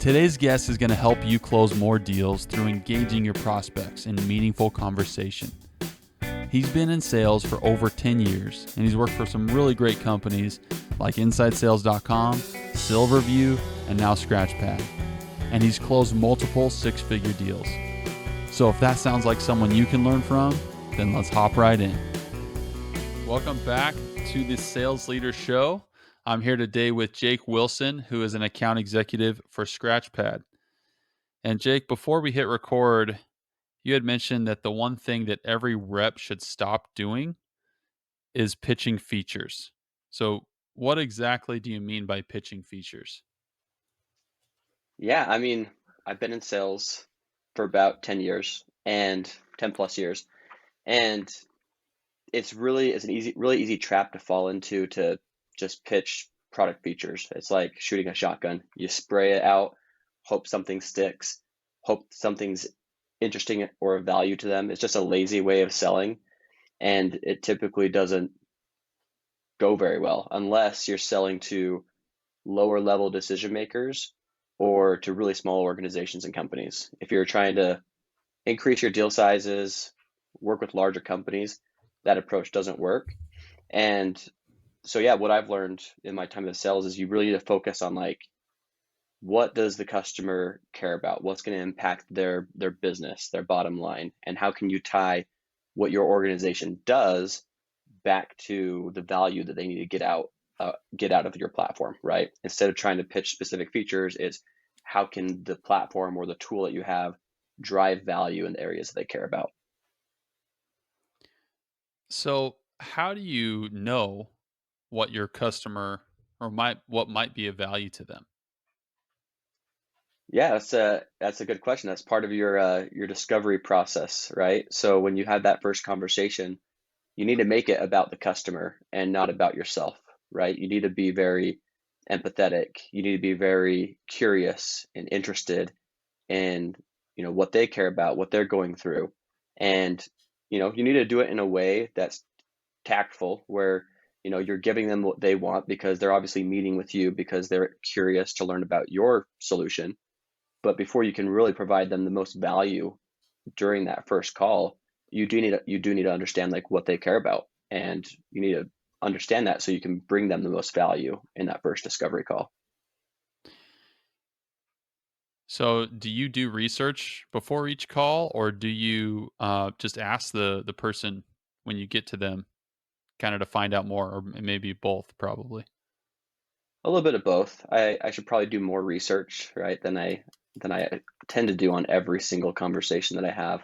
Today's guest is going to help you close more deals through engaging your prospects in meaningful conversation. He's been in sales for over 10 years, and he's worked for some really great companies like InsideSales.com, SilverVue, and now Scratchpad. And he's closed multiple six-figure deals. So if that sounds like someone you can learn from, then let's hop right in. Welcome back to the Sales Leader Show. I'm here today with Jake Wilson, who is an account executive for Scratchpad. And Jake, before we hit record, you had mentioned that the one thing that every rep should stop doing is pitching features. So what exactly do you mean by pitching features? Yeah, I've been in sales for about 10 years and 10 plus years. And it's really easy trap to fall into to just pitch product features. It's like shooting a shotgun. You spray it out, hope something sticks, hope something's interesting or of value to them. It's just a lazy way of selling, and it typically doesn't go very well unless you're selling to lower level decision makers or to really small organizations and companies. If you're trying to increase your deal sizes, work with larger companies, that approach doesn't work. And so, yeah, what I've learned in my time of sales is you really need to focus on like, what does the customer care about? What's going to impact their business, their bottom line, and how can you tie what your organization does back to the value that they need to get out of your platform, right? Instead of trying to pitch specific features, it's how can the platform or the tool that you have drive value in the areas that they care about. So how do you know what your customer or what might be of value to them? Yeah, that's a good question. That's part of your discovery process, right? So when you have that first conversation, you need to make it about the customer and not about yourself, right? You need to be very empathetic. You need to be very curious and interested in, what they care about, what they're going through. And, you need to do it in a way that's tactful where, you're giving them what they want because they're obviously meeting with you because they're curious to learn about your solution. But before you can really provide them the most value during that first call, you do need to understand like what they care about, and you need to understand that so you can bring them the most value in that first discovery call. So do you do research before each call, or do you just ask the person when you get to them kind of to find out more, or maybe both, probably? A little bit of both. I should probably do more research, right, than I tend to do on every single conversation that I have.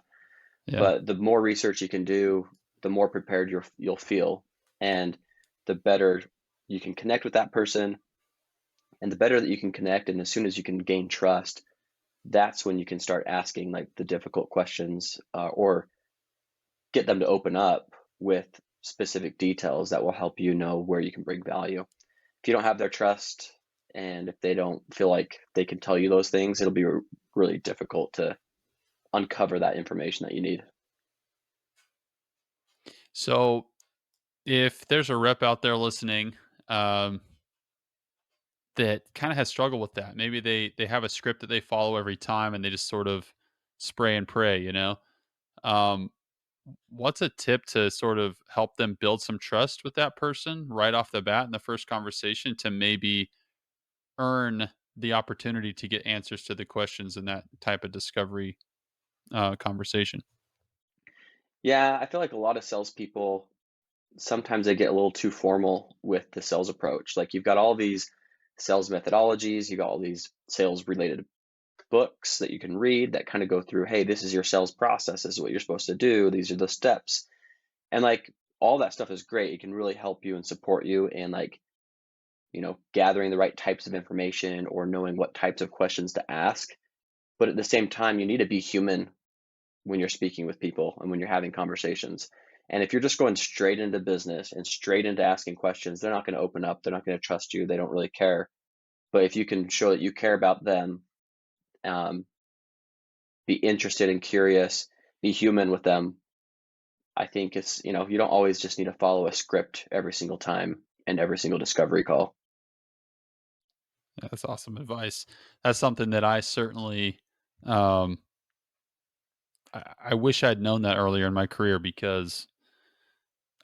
Yeah. But the more research you can do, the more prepared you'll feel, and the better you can connect with that person, and the better that you can connect, and as soon as you can gain trust, that's when you can start asking like the difficult questions, or get them to open up with specific details that will help you know where you can bring value. If you don't have their trust and if they don't feel like they can tell you those things, it'll be really difficult to uncover that information that you need. So if there's a rep out there listening um, that kind of has struggled with that, maybe they have a script that they follow every time and they just sort of spray and pray, Um, what's a tip to sort of help them build some trust with that person right off the bat in the first conversation to maybe earn the opportunity to get answers to the questions in that type of discovery conversation? Yeah, I feel like a lot of salespeople sometimes they get a little too formal with the sales approach. Like you've got all these sales methodologies, you've got all these sales related books that you can read that kind of go through, hey, this is your sales process, this is what you're supposed to do, these are the steps. And like all that stuff is great. It can really help you and support you in like, gathering the right types of information or knowing what types of questions to ask. But at the same time, you need to be human when you're speaking with people and when you're having conversations. And if you're just going straight into business and straight into asking questions, they're not going to open up. They're not going to trust you. They don't really care. But if you can show that you care about them, um, be interested and curious, be human with them, I think you don't always just need to follow a script every single time and every single discovery call. Yeah, that's awesome advice. That's something that I certainly, um, I wish I'd known that earlier in my career because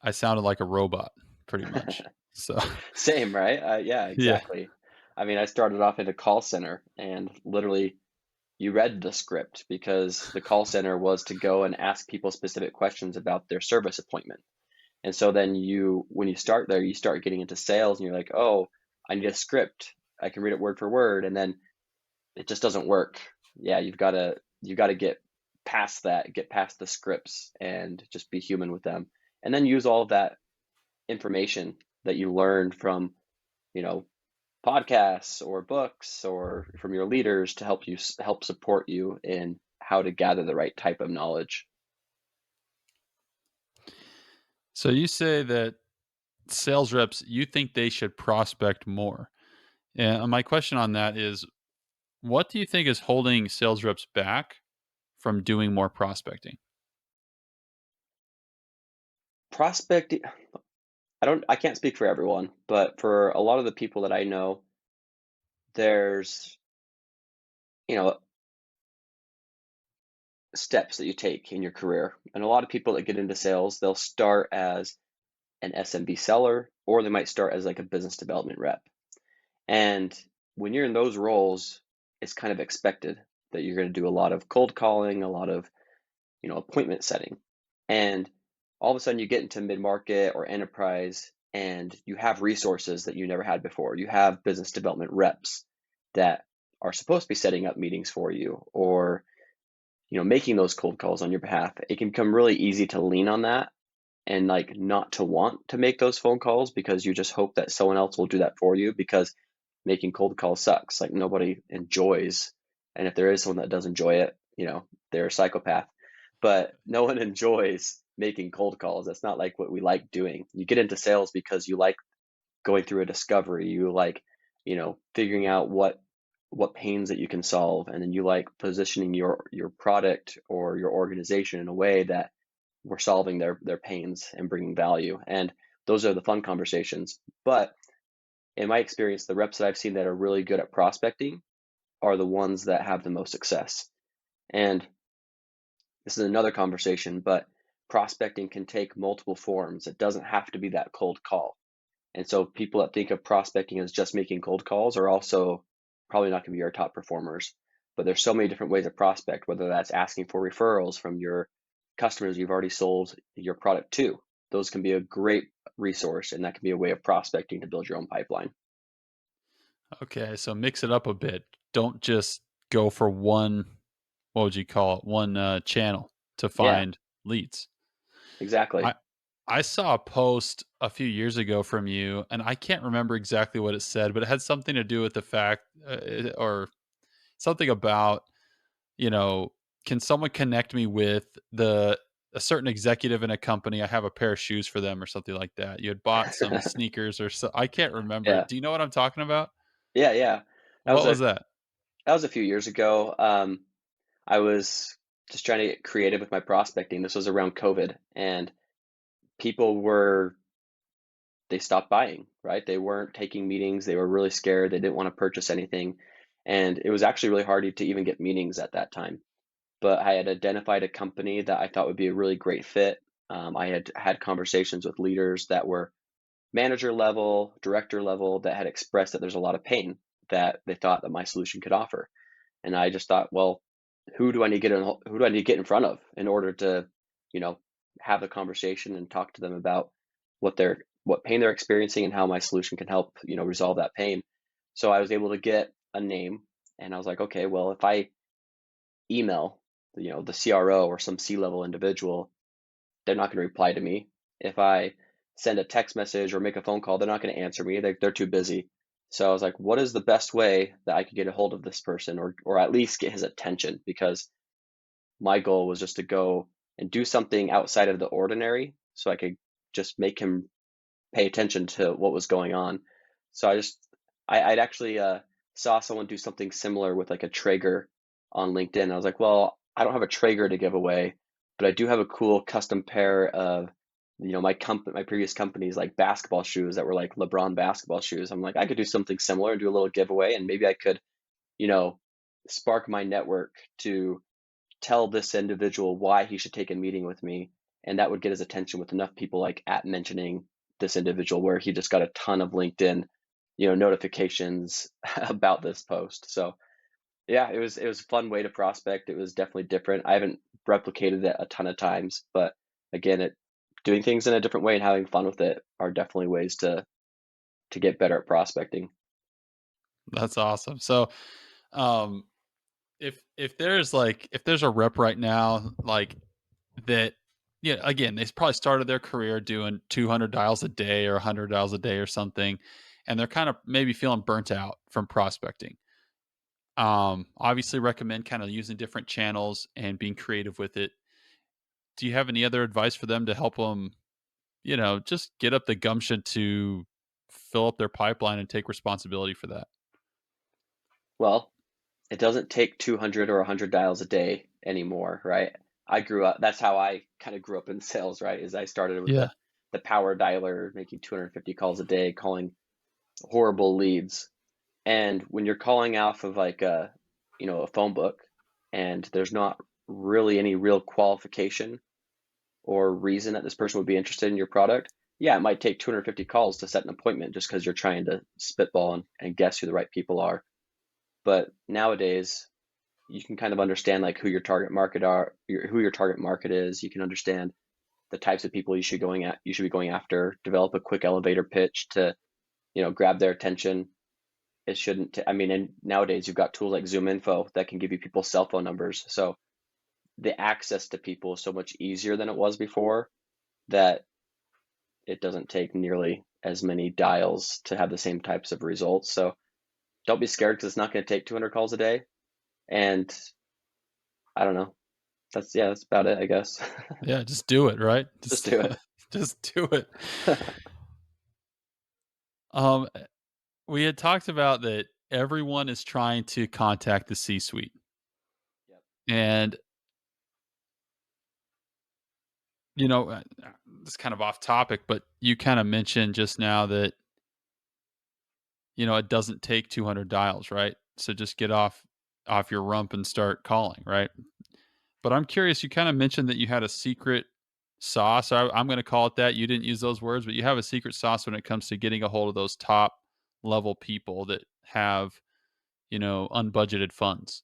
I sounded like a robot pretty much. So, Same, right? Yeah, yeah. exactly. I mean, I started off in a call center and literally you read the script because the call center was to go and ask people specific questions about their service appointment. And so then when you start there, you start getting into sales and you're like, oh, I need a script. I can read it word for word. And then it just doesn't work. Yeah, you gotta get past that, get past the scripts and just be human with them. And then use all of that information that you learned from, you know, podcasts or books or from your leaders to help support you in how to gather the right type of knowledge. So you say that sales reps, you think they should prospect more. And my question on that is, what do you think is holding sales reps back from doing more prospecting? Prospecting, I can't speak for everyone, but for a lot of the people that I know, there's, you know, steps that you take in your career. And a lot of people that get into sales, they'll start as an SMB seller or they might start as like a business development rep. And when you're in those roles, it's kind of expected that you're going to do a lot of cold calling, a lot of, appointment setting. And all of a sudden you get into mid-market or enterprise and you have resources that you never had before. You have business development reps that are supposed to be setting up meetings for you or, making those cold calls on your behalf. It can become really easy to lean on that and like not to want to make those phone calls because you just hope that someone else will do that for you because making cold calls sucks. Like nobody enjoys, and if there is someone that does enjoy it, they're a psychopath. But no one enjoys making cold calls. That's not like what we like doing. You get into sales because you like going through a discovery. You like, figuring out what pains that you can solve, and then you like positioning your product or your organization in a way that we're solving their pains and bringing value. And those are the fun conversations. But in my experience, the reps that I've seen that are really good at prospecting are the ones that have the most success. And this is another conversation, but prospecting can take multiple forms. It doesn't have to be that cold call. And so people that think of prospecting as just making cold calls are also probably not going to be our top performers. But there's so many different ways to prospect, whether that's asking for referrals from your customers you've already sold your product to. Those can be a great resource, and that can be a way of prospecting to build your own pipeline. Okay, so mix it up a bit. Don't just go for one, what would you call it? One channel to Yeah, find leads. exactly. I I saw a post a few years ago from you, and I can't remember exactly what it said, but it had something to do with the fact, or something about, you know, can someone connect me with the a certain executive in a company? I have a pair of shoes for them, or something like that. You had bought some sneakers, or so. I can't remember. Yeah, Do you know what I'm talking about? yeah, yeah. That was What a was that? that was a few years ago. I was just trying to get creative with my prospecting. This was around COVID, and people they stopped buying, right? They weren't taking meetings. They were really scared. They didn't want to purchase anything. And it was actually really hard to even get meetings at that time. But I had identified a company that I thought would be a really great fit. I had had conversations with leaders that were manager level, director level, that had expressed that there's a lot of pain that they thought that my solution could offer. And I just thought, well, who do I need to get in front of in order to, you know, have the conversation and talk to them about what pain they're experiencing and how my solution can help, resolve that pain. So I was able to get a name, and I was like, okay, well, if I email, the CRO or some C-level individual, they're not going to reply to me. If I send a text message or make a phone call, they're not going to answer me. They're too busy. So I was like, what is the best way that I could get a hold of this person or at least get his attention? Because my goal was just to go and do something outside of the ordinary so I could just make him pay attention to what was going on. So I'd actually saw someone do something similar with like a Traeger on LinkedIn. I was like, well, I don't have a Traeger to give away, but I do have a cool custom pair of my previous companies, like basketball shoes that were like LeBron basketball shoes. I'm like, I could do something similar and do a little giveaway, and maybe I could, you know, spark my network to tell this individual why he should take a meeting with me, and that would get his attention with enough people like at mentioning this individual where he just got a ton of LinkedIn, notifications about this post. So yeah, it was a fun way to prospect. It was definitely different. I haven't replicated it a ton of times, but again, doing things in a different way and having fun with it are definitely ways to get better at prospecting. That's awesome. So, um, if there's a rep right now, like that, yeah, again, they probably started their career doing 200 dials a day or 100 dials a day or something, and they're kind of maybe feeling burnt out from prospecting. Obviously recommend kind of using different channels and being creative with it. Do you have any other advice for them to help them, just get up the gumption to fill up their pipeline and take responsibility for that? Well, it doesn't take 200 or 100 dials a day anymore, right? That's how I kind of grew up in sales, right? Is I started with Yeah. the power dialer, making 250 calls a day, calling horrible leads. And when you're calling off of like a phone book, and there's not really any real qualification or reason that this person would be interested in your product, yeah, it might take 250 calls to set an appointment just because you're trying to spitball and guess who the right people are. But nowadays, you can kind of understand like who your target market who your target market is. You can understand the types of people you should be going after, develop a quick elevator pitch to, grab their attention. It shouldn't, I mean, and nowadays you've got tools like Zoom Info that can give you people's cell phone numbers. So the access to people is so much easier than it was before, that it doesn't take nearly as many dials to have the same types of results. So don't be scared because it's not going to take 200 calls a day. And I don't know. That's about it, I guess. Yeah, just do it, right? Just Just do it. just do it. Um, we had talked about that everyone is trying to contact the C-suite. Yep. And, you know, uh, it's kind of off topic, but you kind of mentioned just now that, it doesn't take 200 dials, right? So just get off your rump and start calling, right? But I'm curious, you kind of mentioned that you had a secret sauce. I'm going to call it that. You didn't use those words, but you have a secret sauce when it comes to getting a hold of those top level people that have, unbudgeted funds.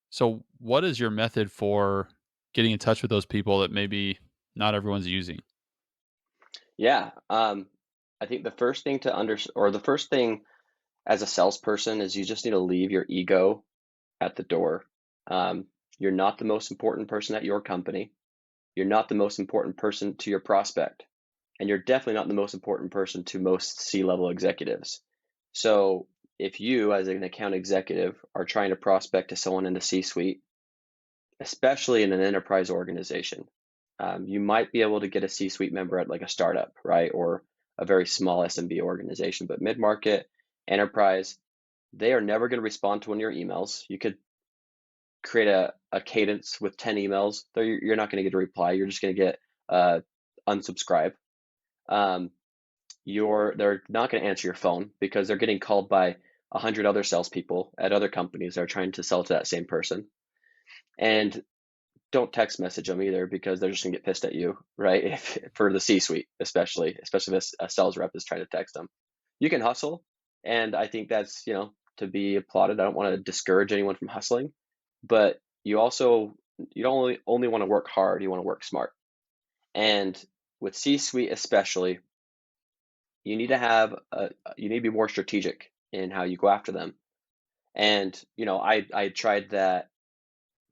So, what is your method for getting in touch with those people that maybe not everyone's using? Yeah. I think the first thing or the first thing as a salesperson is you just need to leave your ego at the door. Um, you're not the most important person at your company. You're not the most important person to your prospect. And you're definitely not the most important person to most C-level executives. So if you, as an account executive, are trying to prospect to someone in the C-suite, especially in an enterprise organization, you might be able to get a C-suite member at like a startup, right? Or a very small SMB organization, but mid-market, enterprise, they are never going to respond to one of your emails. You could create a cadence with 10 emails. You're not going to get a reply. You're just going to get unsubscribe. Um, they're not going to answer your phone because they're getting called by 100 other salespeople at other companies that are trying to sell to that same person. And don't text message them either because they're just gonna get pissed at you, right? If for the C-suite, especially if a sales rep is trying to text them. You can hustle, and I think that's to be applauded. I don't want to discourage anyone from hustling, but you don't only want to work hard. You want to work smart. And with C-suite especially, you need to be more strategic in how you go after them. And I tried that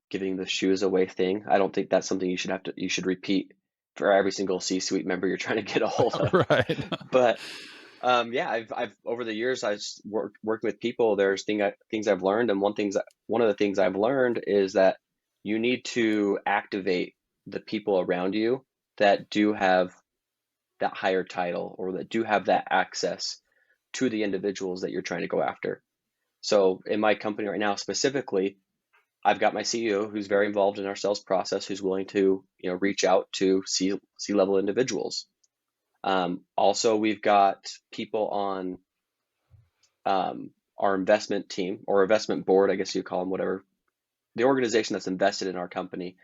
giving the shoes away thing. I don't think that's something you should repeat for every single C-suite member you're trying to get a hold of. Right. But yeah, I've over the years I've worked with people. There's things I've learned, and one of the things I've learned is that you need to activate the people around you that do have that higher title or that do have that access to the individuals that you're trying to go after. So in my company right now specifically, I've got my CEO who's very involved in our sales process, who's willing to, reach out to C-level individuals. Also, we've got people on our investment team or investment board, I guess you call them, whatever, the organization that's invested in our company.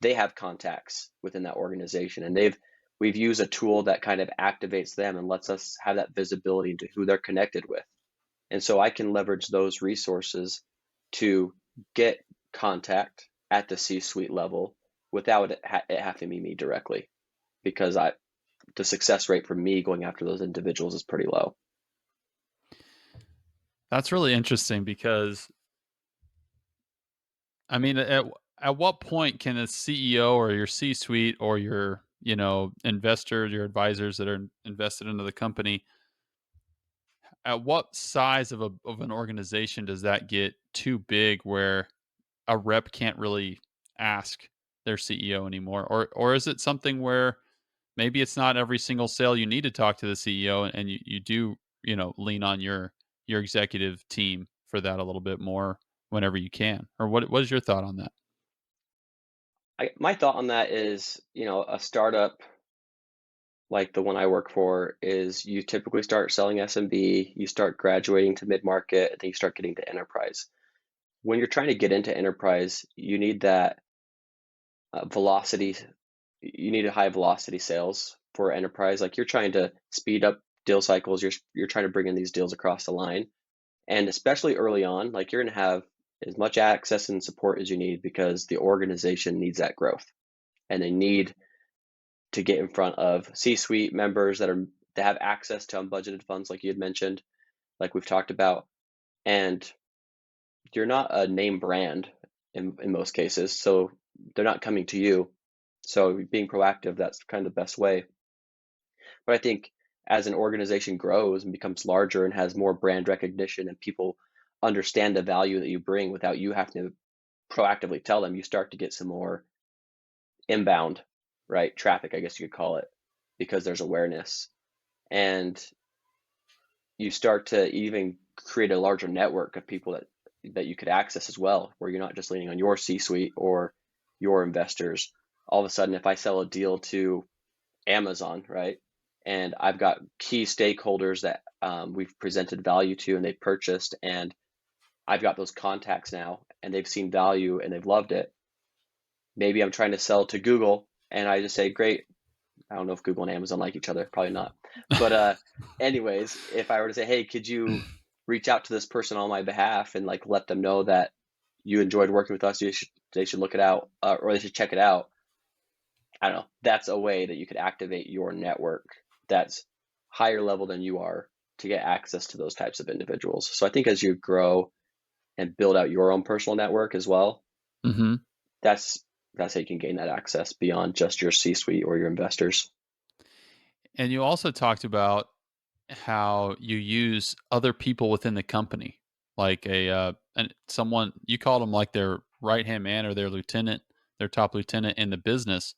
They have contacts within that organization, and we've used a tool that kind of activates them and lets us have that visibility into who they're connected with. And so I can leverage those resources to get contact at the C-suite level without it having to be me directly, because the success rate for me going after those individuals is pretty low. That's really interesting because, I mean, at what point can a CEO or your C-suite or your, investors, your advisors that are invested into the company, at what size of an organization does that get too big where a rep can't really ask their CEO anymore? Or is it something where maybe it's not every single sale you need to talk to the CEO, and you do, lean on your executive team for that a little bit more whenever you can? Or what is your thought on that? My thought on that is, a startup like the one I work for is you typically start selling SMB, you start graduating to mid-market, and then you start getting to enterprise. When you're trying to get into enterprise, you need that velocity. You need a high velocity sales for enterprise. Like you're trying to speed up deal cycles. You're trying to bring in these deals across the line, and especially early on, like you're going to have as much access and support as you need because the organization needs that growth, and they need to get in front of C-suite members that have access to unbudgeted funds, like you had mentioned, like we've talked about, and you're not a name brand in most cases, so they're not coming to you. So being proactive, that's kind of the best way. But I think as an organization grows and becomes larger and has more brand recognition and people understand the value that you bring without you having to proactively tell them, you start to get some more inbound, right? Traffic, I guess you could call it, because there's awareness. And you start to even create a larger network of people that you could access as well, where you're not just leaning on your C-suite or your investors. All of a sudden, if I sell a deal to Amazon, right, and I've got key stakeholders that we've presented value to and they've purchased, and I've got those contacts now and they've seen value and they've loved it. Maybe I'm trying to sell to Google and I just say, great. I don't know if Google and Amazon like each other, probably not. But anyways, if I were to say, hey, could you reach out to this person on my behalf and like let them know that you enjoyed working with us, they should look it out, or they should check it out. I don't know. That's a way that you could activate your network that's higher level than you are to get access to those types of individuals. So I think as you grow and build out your own personal network as well, Mm-hmm. that's how you can gain that access beyond just your C-suite or your investors. And you also talked about how you use other people within the company, like and someone you called them like their right hand man or their lieutenant, their top lieutenant in the business.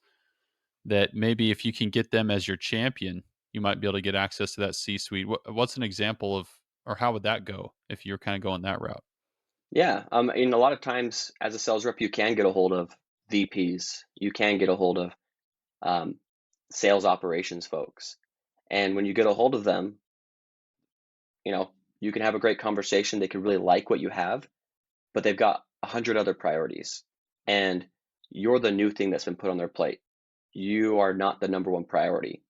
That maybe if you can get them as your champion, you might be able to get access to that C suite. What's an example of, or how would that go if you're kind of going that route? Yeah, a lot of times as a sales rep, you can get a hold of VPs. You can get a hold of um, sales operations folks. And when you get a hold of them, you know, you can have a great conversation. They can really like what you have, but they've got 100 other priorities. And you're the new thing that's been put on their plate. You are not the number one priority.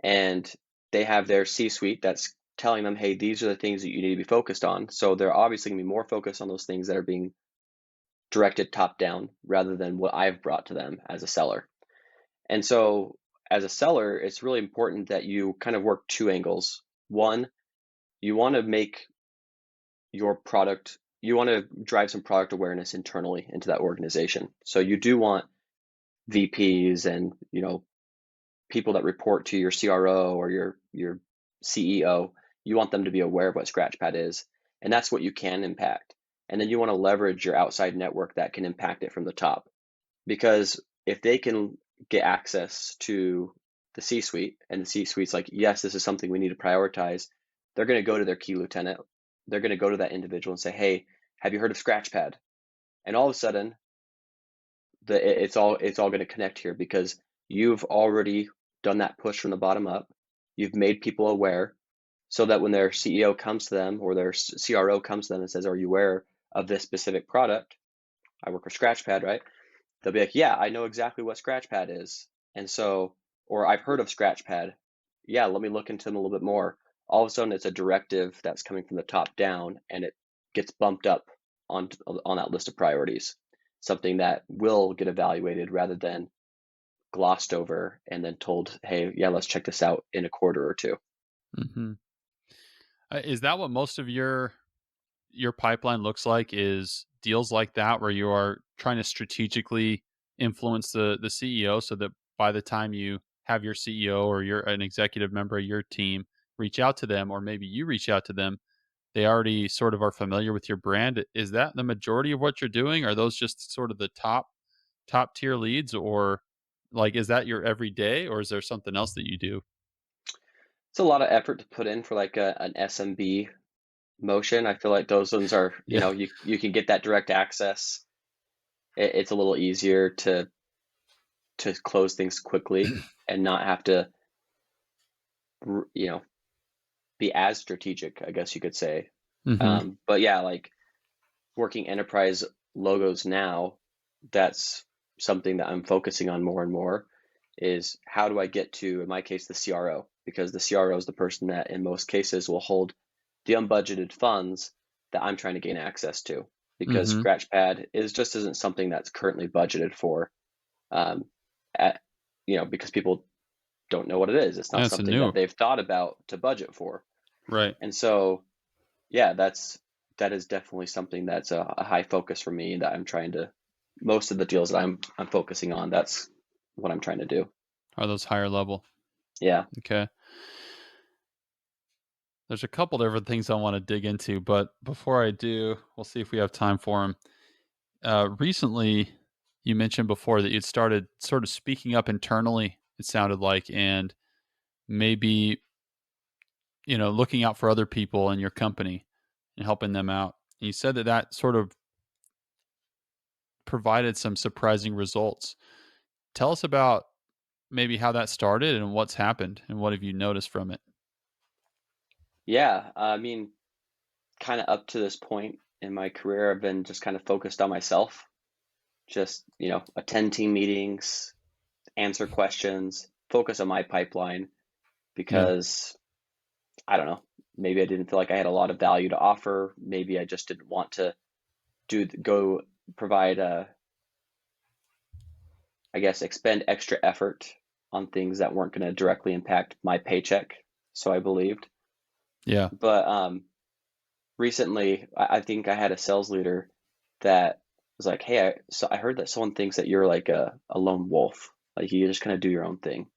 And they have their C-suite that's telling them, hey, these are the things that you need to be focused on. So they're obviously going to be more focused on those things that are being directed top down rather than what I've brought to them as a seller. And so as a seller, it's really important that you kind of work two angles. One, you want to make your product, you want to drive some product awareness internally into that organization. So you do want VPs and, people that report to your CRO or your CEO, you want them to be aware of what Scratchpad is. And that's what you can impact. And then you want to leverage your outside network that can impact it from the top. Because if they can get access to the C-suite and the C-suite's like, yes, this is something we need to prioritize, they're going to go to their key lieutenant. They're going to go to that individual and say, hey, have you heard of Scratchpad? And all of a sudden, it's all going to connect here because you've already done that push from the bottom up. You've made people aware so that when their CEO comes to them or their CRO comes to them and says, "Are you aware of this specific product?" I work for Scratchpad, right? They'll be like, "Yeah, I know exactly what Scratchpad is." And so, or I've heard of Scratchpad. Yeah, let me look into them a little bit more. All of a sudden, it's a directive that's coming from the top down, and it gets bumped up on that list of priorities. Something that will get evaluated rather than glossed over and then told, "Hey, yeah, let's check this out in a quarter or two." Hmm. Is that what most of your pipeline looks like? Is deals like that where you are trying to strategically influence the CEO so that by the time you have your CEO or you're an executive member of your team reach out to them, or maybe you reach out to them, they already sort of are familiar with your brand? Is that the majority of what you're doing? Are those just sort of the top tier leads, or like is that your everyday, or is there something else that you do? It's a lot of effort to put in for like an SMB motion. I feel like those ones are, Yeah. you can get that direct access. It's a little easier to close things quickly and not have to, you know, be as strategic, I guess you could say. Hmm. But yeah, like working enterprise logos now, that's something that I'm focusing on more and more is how do I get to, in my case, the CRO, because the CRO is the person that in most cases will hold the unbudgeted funds that I'm trying to gain access to, because Hmm. Scratchpad is just isn't something that's currently budgeted for, um, at, because people don't know what it is. It's not That's a something that new, they've thought about to budget for. right. And so, yeah, that is definitely something that's a high focus for me that I'm trying to, most of the deals that I'm focusing on, that's what I'm trying to do. Are those higher level? Yeah. Okay. There's a couple different things I want to dig into, but before I do, we'll see if we have time for them. Recently, you mentioned before that you'd started sort of speaking up internally, it sounded like, and maybe, looking out for other people in your company and helping them out. And you said that that sort of provided some surprising results. Tell us about maybe how that started and what's happened and what have you noticed from it? Yeah. I mean, kind of up to this point in my career, I've been just kind of focused on myself, just, attend team meetings, answer questions, focus on my pipeline Yeah. because I don't know, maybe I didn't feel like I had a lot of value to offer. Maybe I just didn't want to go provide I guess, expend extra effort on things that weren't going to directly impact my paycheck. So I believed. Yeah. But recently, I think I had a sales leader that was like, "Hey, I heard that someone thinks that you're like a lone wolf. Like you just kind of do your own thing."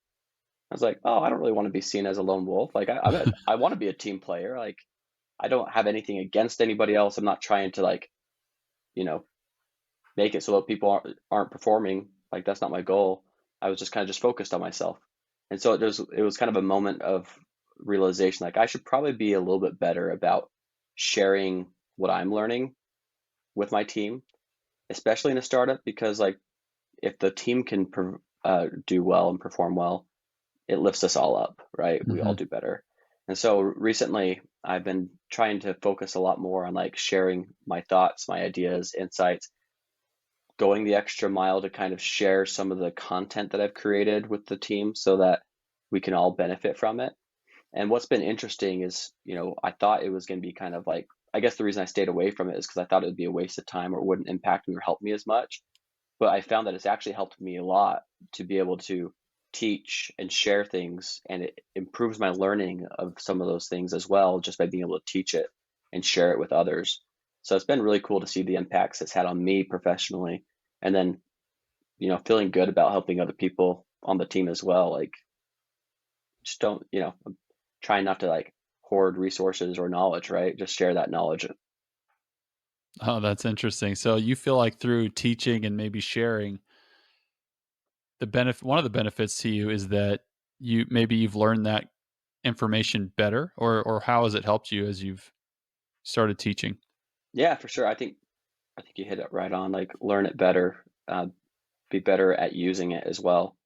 I was like, "Oh, I don't really want to be seen as a lone wolf. Like I want to be a team player. Like I don't have anything against anybody else. I'm not trying to like, you know, make it so that people aren't performing. Like that's not my goal. I was just kind of just focused on myself. And so it was kind of a moment of realization like I should probably be a little bit better about sharing what I'm learning with my team, especially in a startup, because like if the team can do well and perform well, it lifts us all up, right? We all Hmm. do better. And so recently I've been trying to focus a lot more on like sharing my thoughts, my ideas, insights, going the extra mile to kind of share some of the content that I've created with the team so that we can all benefit from it. And what's been interesting is, I thought it was going to be kind of like, I guess the reason I stayed away from it is because I thought it would be a waste of time or it wouldn't impact me or help me as much. But I found that it's actually helped me a lot to be able to teach and share things, and it improves my learning of some of those things as well, just by being able to teach it and share it with others. So it's been really cool to see the impacts it's had on me professionally, and then feeling good about helping other people on the team as well. Like just don't, trying not to like hoard resources or knowledge, right? Just share that knowledge. Oh, that's interesting. So you feel like through teaching and maybe sharing, the benefit one of the benefits to you is that you've learned that information better, or how has it helped you as you've started teaching? Yeah, for sure. I think I think you hit it right on. Like learn it better, be better at using it as well.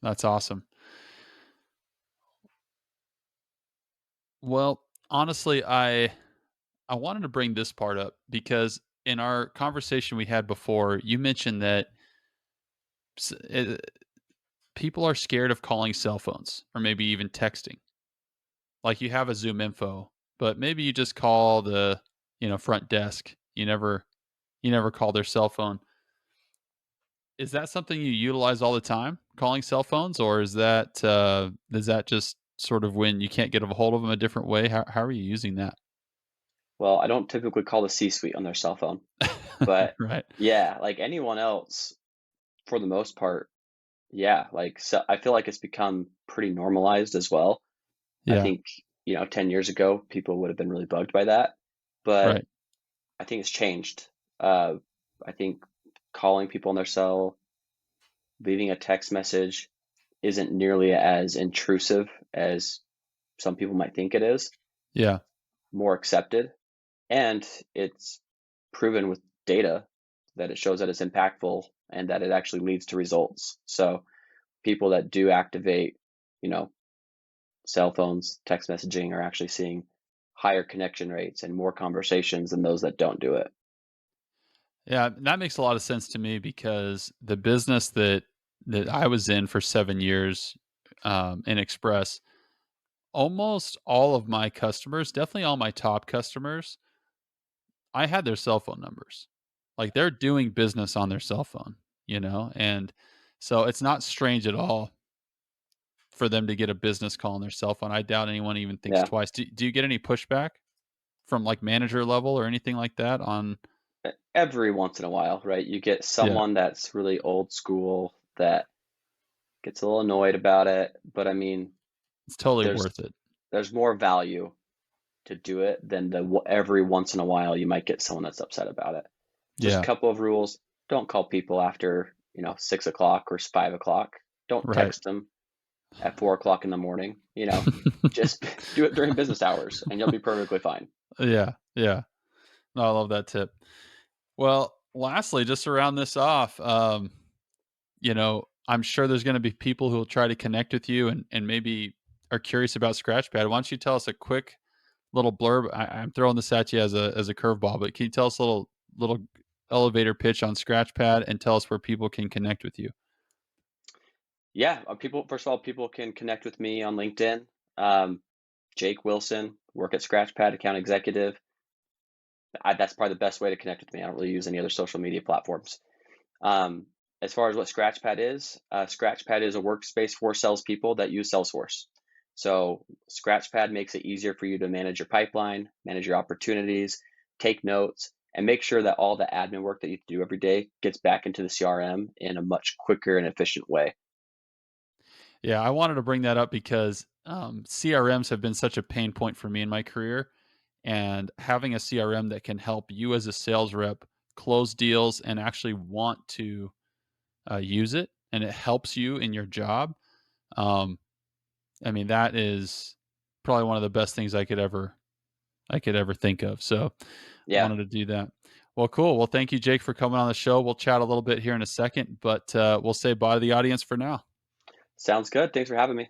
That's awesome. Well, honestly, I wanted to bring this part up because in our conversation we had before, you mentioned that s- uh, people are scared of calling cell phones or maybe even texting. Like you have a Zoom info, but maybe you just call the, front desk. You never call their cell phone. Is that something you utilize all the time, calling cell phones, or is that just sort of when you can't get a hold of them a different way? How are you using that? Well, I don't typically call the C-suite on their cell phone, but Right. yeah, like anyone else, for the most part, yeah, like so I feel like it's become pretty normalized as well. I Yeah. think, 10 years ago, people would have been really bugged by that, but Right. I think it's changed. Uh, I think calling people on their cell, leaving a text message isn't nearly as intrusive as some people might think it is, Yeah. more accepted, and it's proven with data that it shows that it's impactful and that it actually leads to results. So people that do activate, you know, cell phones, text messaging are actually seeing higher connection rates and more conversations than those that don't do it. Yeah, that makes a lot of sense to me because the business that I was in for 7 years, in Express, almost all of my customers, definitely all my top customers, I had their cell phone numbers. Like, they're doing business on their cell phone, and so it's not strange at all for them to get a business call on their cell phone. I doubt anyone even thinks Yeah. twice. Do you get any pushback from, like, manager level or anything like that on. Every once in a while, right? You get Yeah, someone that's really old school that gets a little annoyed about it, but I mean, it's totally there's worth it. there's more value to do it than every once in a while you might get someone that's upset about it. Just a Yeah, couple of rules. Don't call people after, 6 o'clock or 5 o'clock. Don't right. text them at 4 o'clock in the morning. Just do it during business hours and you'll be perfectly fine. Yeah, yeah. No, I love that tip. Well, lastly, just to round this off, I'm sure there's going to be people who will try to connect with you and maybe are curious about Scratchpad. Why don't you tell us a quick little blurb? I'm throwing this at you as a curveball, but can you tell us a little elevator pitch on Scratchpad and tell us where people can connect with you? Yeah, first of all, people can connect with me on LinkedIn. Um, Jake Wilson, work at Scratchpad, account executive. That's probably the best way to connect with me. I don't really use any other social media platforms. Um, as far as what Scratchpad is a workspace for salespeople that use Salesforce. So Scratchpad makes it easier for you to manage your pipeline, manage your opportunities, take notes, and make sure that all the admin work that you do every day gets back into the CRM in a much quicker and efficient way. Yeah, I wanted to bring that up because CRMs have been such a pain point for me in my career. And having a CRM that can help you as a sales rep close deals and actually want to use it and it helps you in your job. Um, I mean, that is probably one of the best things I could ever think of. So I Yeah, wanted to do that. Well, cool. Well, thank you, Jake, for coming on the show. We'll chat a little bit here in a second, but we'll say bye to the audience for now. sounds good. Thanks for having me.